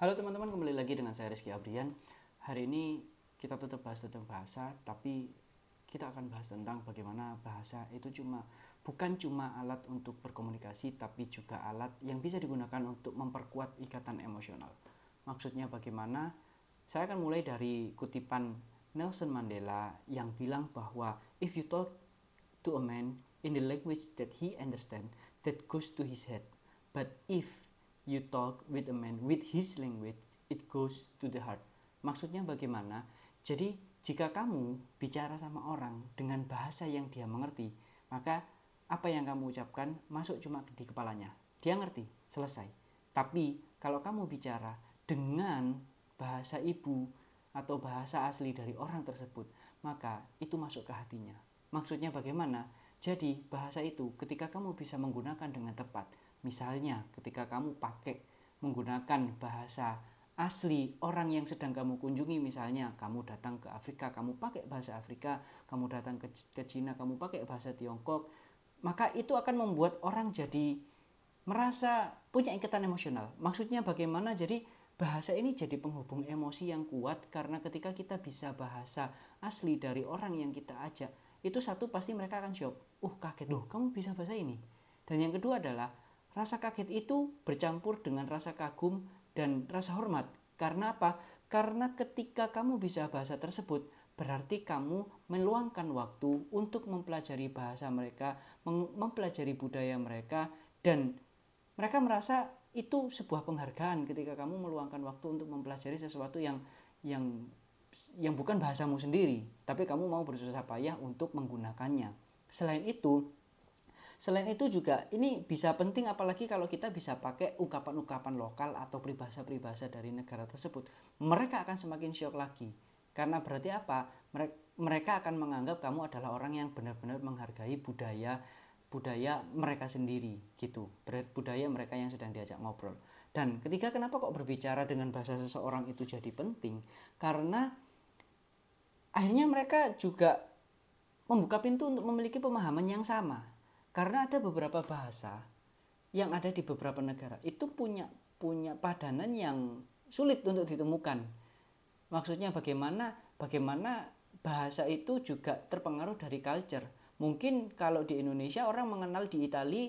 Halo teman-teman, kembali lagi dengan saya Rizky Abrian. Hari ini kita tetap bahas tentang bahasa, tapi kita akan bahas tentang bagaimana bahasa itu bukan cuma alat untuk berkomunikasi, tapi juga alat yang bisa digunakan untuk memperkuat ikatan emosional. Maksudnya bagaimana? Saya akan mulai dari kutipan Nelson Mandela yang bilang bahwa if you talk to a man in the language that he understands, that goes to his head. But if you talk with a man with his language, it goes to the heart. Maksudnya bagaimana? Jadi jika kamu bicara sama orang dengan bahasa yang dia mengerti, maka apa yang kamu ucapkan masuk cuma di kepalanya. Dia ngerti, selesai. Tapi kalau kamu bicara dengan bahasa ibu atau bahasa asli dari orang tersebut, maka itu masuk ke hatinya. Maksudnya bagaimana? Jadi bahasa itu ketika kamu bisa menggunakan dengan tepat, misalnya ketika kamu pakai menggunakan bahasa asli orang yang sedang kamu kunjungi, misalnya kamu datang ke Afrika, kamu pakai bahasa Afrika, kamu datang ke Cina, kamu pakai bahasa Tiongkok, maka itu akan membuat orang jadi merasa punya ikatan emosional. Maksudnya bagaimana? Jadi bahasa ini jadi penghubung emosi yang kuat, karena ketika kita bisa bahasa asli dari orang yang kita ajak, itu satu pasti mereka akan shock. Kaget, loh kamu bisa bahasa ini. Dan yang kedua adalah rasa kaget itu bercampur dengan rasa kagum dan rasa hormat. Karena apa? Karena ketika kamu bisa bahasa tersebut, berarti kamu meluangkan waktu untuk mempelajari bahasa mereka, mempelajari budaya mereka, dan mereka merasa itu sebuah penghargaan ketika kamu meluangkan waktu untuk mempelajari sesuatu yang yang bukan bahasamu sendiri, tapi kamu mau bersusah payah untuk menggunakannya. Selain itu juga ini bisa penting, apalagi kalau kita bisa pakai ungkapan-ungkapan lokal atau peribahasa-peribahasa dari negara tersebut. Mereka akan semakin syok lagi. Karena berarti apa? Mereka akan menganggap kamu adalah orang yang benar-benar menghargai budaya mereka sendiri gitu. Budaya mereka yang sedang diajak ngobrol. Dan ketiga, kenapa kok berbicara dengan bahasa seseorang itu jadi penting? Karena akhirnya mereka juga membuka pintu untuk memiliki pemahaman yang sama. Karena ada beberapa bahasa yang ada di beberapa negara itu punya padanan yang sulit untuk ditemukan. Maksudnya bagaimana bahasa itu juga terpengaruh dari culture. Mungkin kalau di Indonesia orang mengenal di Italia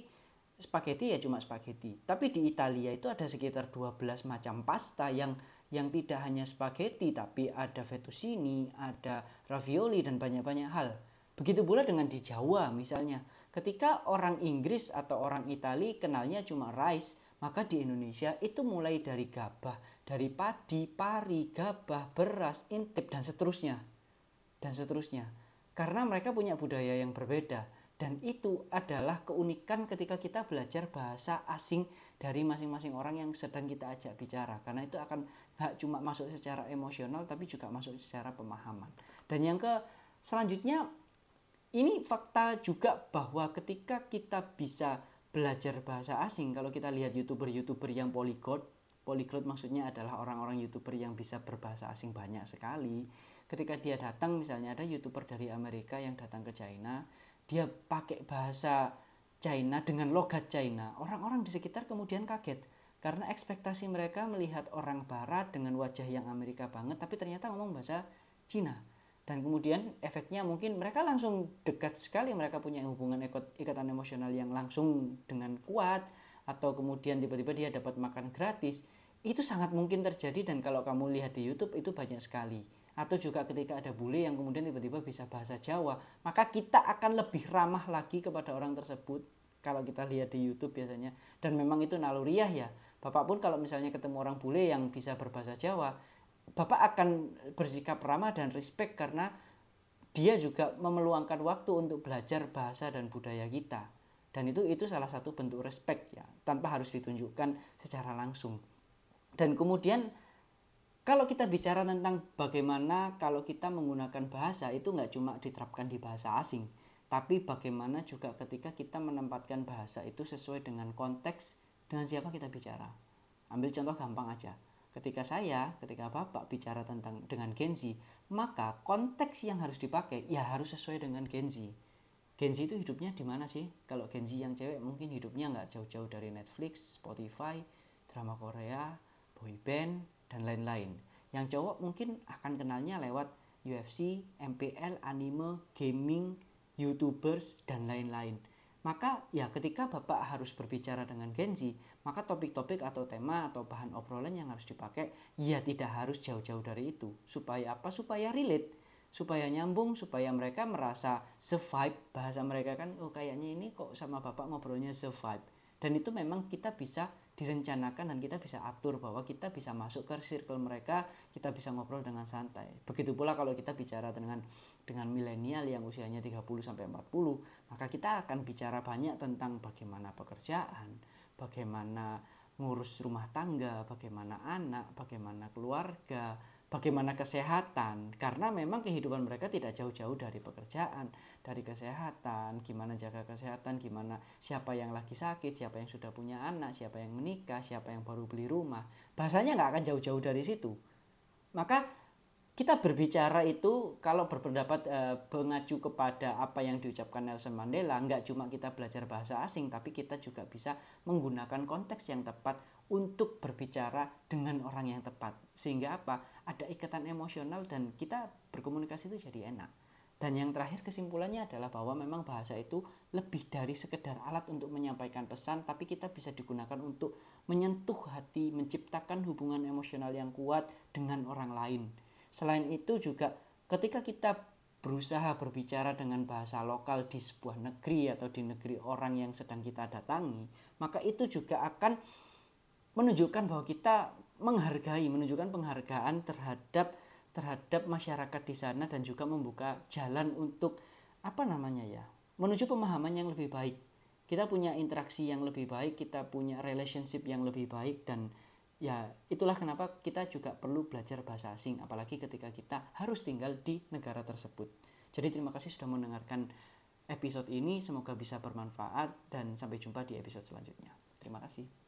spaghetti ya cuma spaghetti. Tapi di Italia itu ada sekitar 12 macam pasta yang tidak hanya spaghetti, tapi ada fettuccine, ada ravioli, dan banyak-banyak hal. Begitu pula dengan di Jawa misalnya. Ketika orang Inggris atau orang Italia kenalnya cuma rice, maka di Indonesia itu mulai dari gabah, dari padi, pari, gabah, beras, intip, dan seterusnya. Dan seterusnya. Karena mereka punya budaya yang berbeda. Dan itu adalah keunikan ketika kita belajar bahasa asing dari masing-masing orang yang sedang kita ajak bicara. Karena itu akan gak cuma masuk secara emosional, tapi juga masuk secara pemahaman. Dan yang selanjutnya, ini fakta juga bahwa ketika kita bisa belajar bahasa asing, kalau kita lihat youtuber yang polyglot maksudnya adalah orang-orang youtuber yang bisa berbahasa asing banyak sekali. Ketika dia datang, misalnya ada youtuber dari Amerika yang datang ke China, dia pakai bahasa China dengan logat China, orang-orang di sekitar kemudian kaget. Karena ekspektasi mereka melihat orang barat dengan wajah yang Amerika banget, tapi ternyata ngomong bahasa Cina. Dan kemudian efeknya mungkin mereka langsung dekat sekali, mereka punya hubungan ikatan emosional yang langsung dengan kuat, atau kemudian tiba-tiba dia dapat makan gratis. Itu sangat mungkin terjadi, dan kalau kamu lihat di YouTube itu banyak sekali. Atau juga ketika ada bule yang kemudian tiba-tiba bisa bahasa Jawa, maka kita akan lebih ramah lagi kepada orang tersebut. Kalau kita lihat di YouTube biasanya, dan memang itu naluriah ya. Bapak pun kalau misalnya ketemu orang bule yang bisa berbahasa Jawa, Bapak akan bersikap ramah dan respect, karena dia juga memeluangkan waktu untuk belajar bahasa dan budaya kita. Dan itu salah satu bentuk respect ya, tanpa harus ditunjukkan secara langsung. Dan kemudian kalau kita bicara tentang bagaimana kalau kita menggunakan bahasa, itu nggak cuma diterapkan di bahasa asing, tapi bagaimana juga ketika kita menempatkan bahasa itu sesuai dengan konteks, dengan siapa kita bicara. Ambil contoh gampang aja. Ketika Bapak bicara dengan Gen Z, maka konteks yang harus dipakai ya harus sesuai dengan Gen Z. Gen Z itu hidupnya di mana sih? Kalau Gen Z yang cewek mungkin hidupnya nggak jauh-jauh dari Netflix, Spotify, drama Korea, boy band, dan lain-lain. Yang cowok mungkin akan kenalnya lewat UFC, MPL, anime, gaming, YouTubers, dan lain-lain. Maka ya ketika Bapak harus berbicara dengan Gen Z, maka topik-topik atau tema atau bahan obrolan yang harus dipakai ya tidak harus jauh-jauh dari itu. Supaya apa? Supaya relate, supaya nyambung, supaya mereka merasa se-vibe. Bahasa mereka kan, oh kayaknya ini kok sama Bapak ngobrolnya se-vibe. Dan itu memang kita bisa direncanakan dan kita bisa atur bahwa kita bisa masuk ke circle mereka, kita bisa ngobrol dengan santai. Begitu pula kalau kita bicara dengan milenial yang usianya 30 sampai 40, maka kita akan bicara banyak tentang bagaimana pekerjaan, bagaimana ngurus rumah tangga, bagaimana anak, bagaimana keluarga, bagaimana kesehatan, karena memang kehidupan mereka tidak jauh-jauh dari pekerjaan, dari kesehatan, gimana jaga kesehatan, gimana siapa yang lagi sakit, siapa yang sudah punya anak, siapa yang menikah, siapa yang baru beli rumah. Bahasanya nggak akan jauh-jauh dari situ. Maka kita berbicara itu kalau berpendapat mengacu kepada apa yang diucapkan Nelson Mandela, nggak cuma kita belajar bahasa asing, tapi kita juga bisa menggunakan konteks yang tepat untuk berbicara dengan orang yang tepat. Sehingga apa? Ada ikatan emosional dan kita berkomunikasi itu jadi enak. Dan yang terakhir kesimpulannya adalah bahwa memang bahasa itu lebih dari sekedar alat untuk menyampaikan pesan, tapi kita bisa digunakan untuk menyentuh hati, menciptakan hubungan emosional yang kuat dengan orang lain. Selain itu juga ketika kita berusaha berbicara dengan bahasa lokal di sebuah negeri atau di negeri orang yang sedang kita datangi, maka itu juga akan menunjukkan bahwa kita menunjukkan penghargaan terhadap masyarakat di sana dan juga membuka jalan untuk menuju pemahaman yang lebih baik. Kita punya interaksi yang lebih baik, kita punya relationship yang lebih baik, dan ya itulah kenapa kita juga perlu belajar bahasa asing, apalagi ketika kita harus tinggal di negara tersebut. Jadi terima kasih sudah mendengarkan episode ini, semoga bisa bermanfaat dan sampai jumpa di episode selanjutnya. Terima kasih.